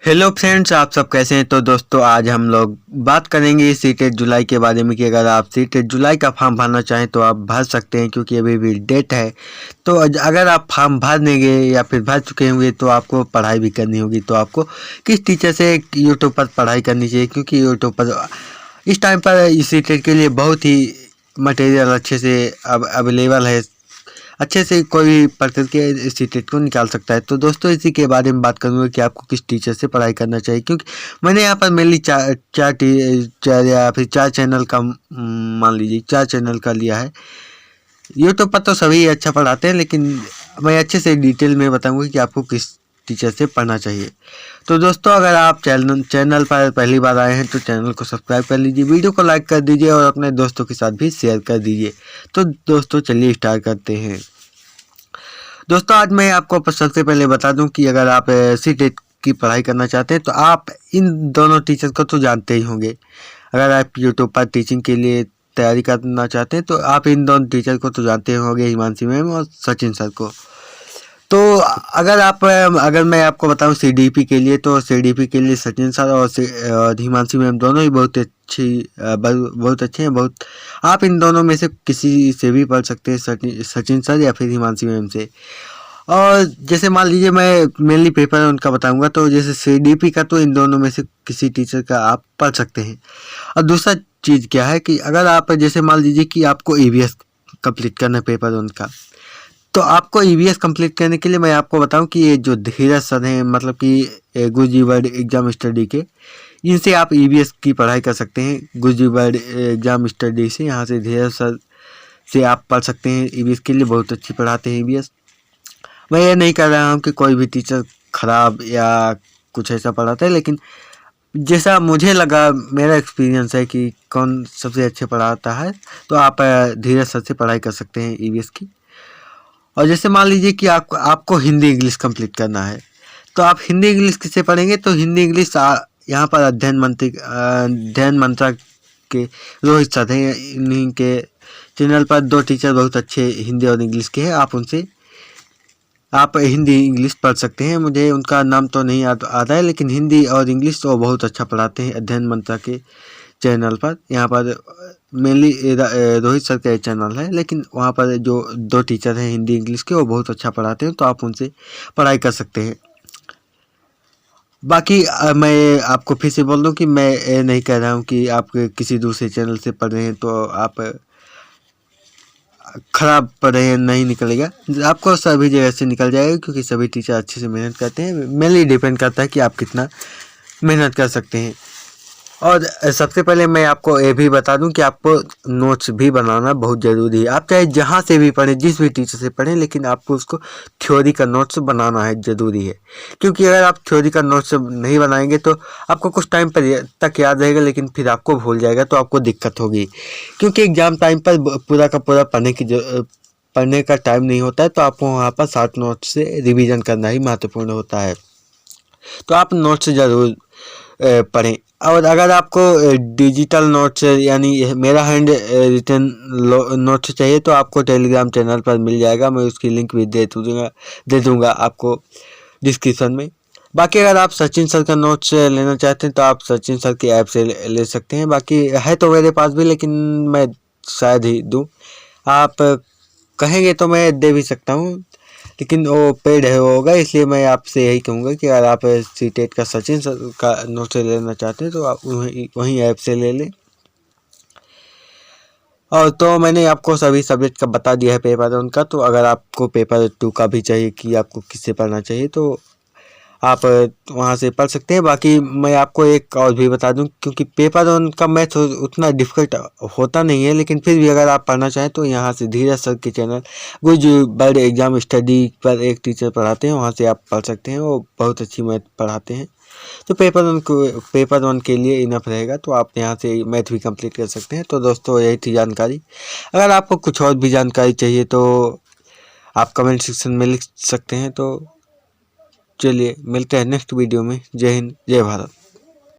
Hello friends, आप सब कैसे हैं। तो दोस्तों आज हम लोग बात करेंगे सीटेट जुलाई के बारे में कि अगर आप सीटेट जुलाई का फॉर्म भरना चाहें तो आप भर सकते हैं, क्योंकि अभी भी डेट है। तो अगर आप फॉर्म भर देंगे या फिर भर चुके होंगे तो आपको पढ़ाई भी करनी होगी। तो आपको किस टीचर से यूट्यूब पर पढ़ाई करनी चाहिए, क्योंकि यूट्यूब पर इस टाइम पर इस सीटेट के लिए बहुत ही मटेरियल अच्छे से अब अवेलेबल है। अच्छे से कोई भी पढ़ करके इस सीटेट को निकाल सकता है। तो दोस्तों इसी के बारे में बात करूँगा कि आपको किस टीचर से पढ़ाई करना चाहिए, क्योंकि मैंने यहाँ पर मेनली चार या फिर 4 चैनल का मान लीजिए 4 चैनल का लिया है। यूट्यूब पर तो सभी अच्छा पढ़ाते हैं, लेकिन मैं अच्छे से डिटेल में बताऊँगा कि आपको किस टीचर से पढ़ना चाहिए। तो दोस्तों अगर आप चैनल पर पहली बार आए हैं तो चैनल को सब्सक्राइब कर लीजिए, वीडियो को लाइक कर दीजिए और अपने दोस्तों के साथ भी शेयर कर दीजिए। तो दोस्तों चलिए स्टार्ट करते हैं। दोस्तों आज मैं आपको सबसे पहले बता दूं कि अगर आप सीटेट की पढ़ाई करना चाहते हैं तो आप इन दोनों टीचर को तो जानते ही होंगे। अगर आप यूट्यूब पर टीचिंग के लिए तैयारी करना चाहते हैं तो आप इन दोनों टीचर को तो जानते होंगे, हिमांशी मैम और सचिन सर को। तो अगर मैं आपको बताऊं सीडीपी के लिए, तो सीडीपी के लिए सचिन सर और हिमांशी मैम दोनों ही बहुत अच्छे हैं। बहुत आप इन दोनों में से किसी से भी पढ़ सकते हैं, सचिन सर या फिर हिमांशी मैम से। और जैसे मान लीजिए मैं मेनली पेपर उनका बताऊंगा, तो जैसे सीडीपी का तो इन दोनों में से किसी टीचर का आप पढ़ सकते हैं। और दूसरा चीज़ क्या है कि अगर आप जैसे मान लीजिए कि आपको ईवीएस कंप्लीट करना है पेपर उनका, तो आपको ईवीएस कंप्लीट करने के लिए मैं आपको बताऊं कि ये जो धीरज सर हैं, मतलब कि गुरुजी वर्ल्ड एग्जाम स्टडी के, इनसे आप ईवीएस की पढ़ाई कर सकते हैं। गुरुजी वर्ल्ड एग्जाम स्टडी से यहाँ से धीरज सर से आप पढ़ सकते हैं। ईवीएस के लिए बहुत अच्छी पढ़ाते हैं ईवीएस। मैं ये नहीं कह रहा हूँ कि कोई भी टीचर ख़राब या कुछ ऐसा पढ़ाता है, लेकिन जैसा मुझे लगा, मेरा एक्सपीरियंस है कि कौन सबसे अच्छे पढ़ाता है, तो आप धीरज सर से पढ़ाई कर सकते हैं ईवीएस की। और जैसे मान लीजिए कि आपको हिंदी इंग्लिश कंप्लीट करना है, तो आप हिंदी इंग्लिश किससे पढ़ेंगे, तो हिंदी इंग्लिश यहाँ पर अध्ययन मंत्रा के रोहित सर हैं। इन्हीं के चैनल पर 2 टीचर बहुत अच्छे हिंदी और इंग्लिश के हैं। आप हिंदी इंग्लिश पढ़ सकते हैं। मुझे उनका नाम तो नहीं आता है, लेकिन हिंदी और इंग्लिश तो बहुत अच्छा पढ़ाते हैं अध्ययन मंत्रा के चैनल पर। यहाँ पर मेनली रोहित सर का चैनल है, लेकिन वहाँ पर जो 2 टीचर हैं हिंदी इंग्लिश के, वो बहुत अच्छा पढ़ाते हैं, तो आप उनसे पढ़ाई कर सकते हैं। बाकी मैं आपको फिर से बोल दूं कि मैं नहीं कह रहा हूँ कि आप किसी दूसरे चैनल से पढ़ रहे हैं तो आप खराब पढ़ रहे हैं, नहीं निकलेगा। आपको सभी जगह से निकल जाएगा, क्योंकि सभी टीचर अच्छे से मेहनत करते हैं। मेनली डिपेंड करता है कि आप कितना मेहनत कर सकते हैं। और सबसे पहले मैं आपको ये भी बता दूं कि आपको नोट्स भी बनाना बहुत ज़रूरी है। आप चाहे जहां से भी पढ़ें, जिस भी टीचर से पढ़ें, लेकिन आपको उसको थ्योरी का नोट्स बनाना है, ज़रूरी है। क्योंकि अगर आप थ्योरी का नोट्स नहीं बनाएंगे तो आपको कुछ टाइम पर तक याद रहेगा, लेकिन फिर आपको भूल जाएगा, तो आपको दिक्कत होगी। क्योंकि एग्ज़ाम टाइम पर पूरा का पूरा पढ़ने का टाइम नहीं होता है, तो आपको वहाँ पर शॉर्ट नोट्स से रिविज़न करना ही महत्वपूर्ण होता है। तो आप नोट्स ज़रूर पढ़ें। और अगर आपको डिजिटल नोट्स यानी मेरा हैंड रिटन नोट्स चाहिए, तो आपको टेलीग्राम चैनल पर मिल जाएगा। मैं उसकी लिंक भी दे दूँगा आपको डिस्क्रिप्शन में। बाकी अगर आप सचिन सर का नोट्स लेना चाहते हैं तो आप सचिन सर की ऐप से ले सकते हैं। बाकी है तो मेरे पास भी, लेकिन मैं शायद ही दूँ। आप कहेंगे तो मैं दे भी सकता हूँ, लेकिन वो पेड है होगा, इसलिए मैं आपसे यही कहूँगा कि अगर आप सीटेट का सचिन सर का नोट्स लेना चाहते हैं तो आप वहीं ऐप से ले लें। और तो मैंने आपको सभी सब्जेक्ट का बता दिया है पेपर 1 का। तो अगर आपको पेपर 2 का भी चाहिए कि आपको किससे पढ़ना चाहिए, तो आप वहाँ से पढ़ सकते हैं। बाकी मैं आपको एक और भी बता दूं, क्योंकि पेपर 1 का मैथ उतना डिफिकल्ट होता नहीं है, लेकिन फिर भी अगर आप पढ़ना चाहें तो यहाँ से धीरज सर के चैनल गुरुजी वर्ल्ड एग्जाम स्टडी पर एक टीचर पढ़ाते हैं, वहाँ से आप पढ़ सकते हैं। वो बहुत अच्छी मैथ पढ़ाते हैं। तो पेपर 1 के लिए इनफ रहेगा, तो आप यहाँ से मैथ भी कंप्लीट कर सकते हैं। तो दोस्तों यही थी जानकारी। अगर आपको कुछ और भी जानकारी चाहिए तो आप कमेंट सेक्शन में लिख सकते हैं। तो चलिए मिलते हैं नेक्स्ट वीडियो में। जय हिंद, जय भारत।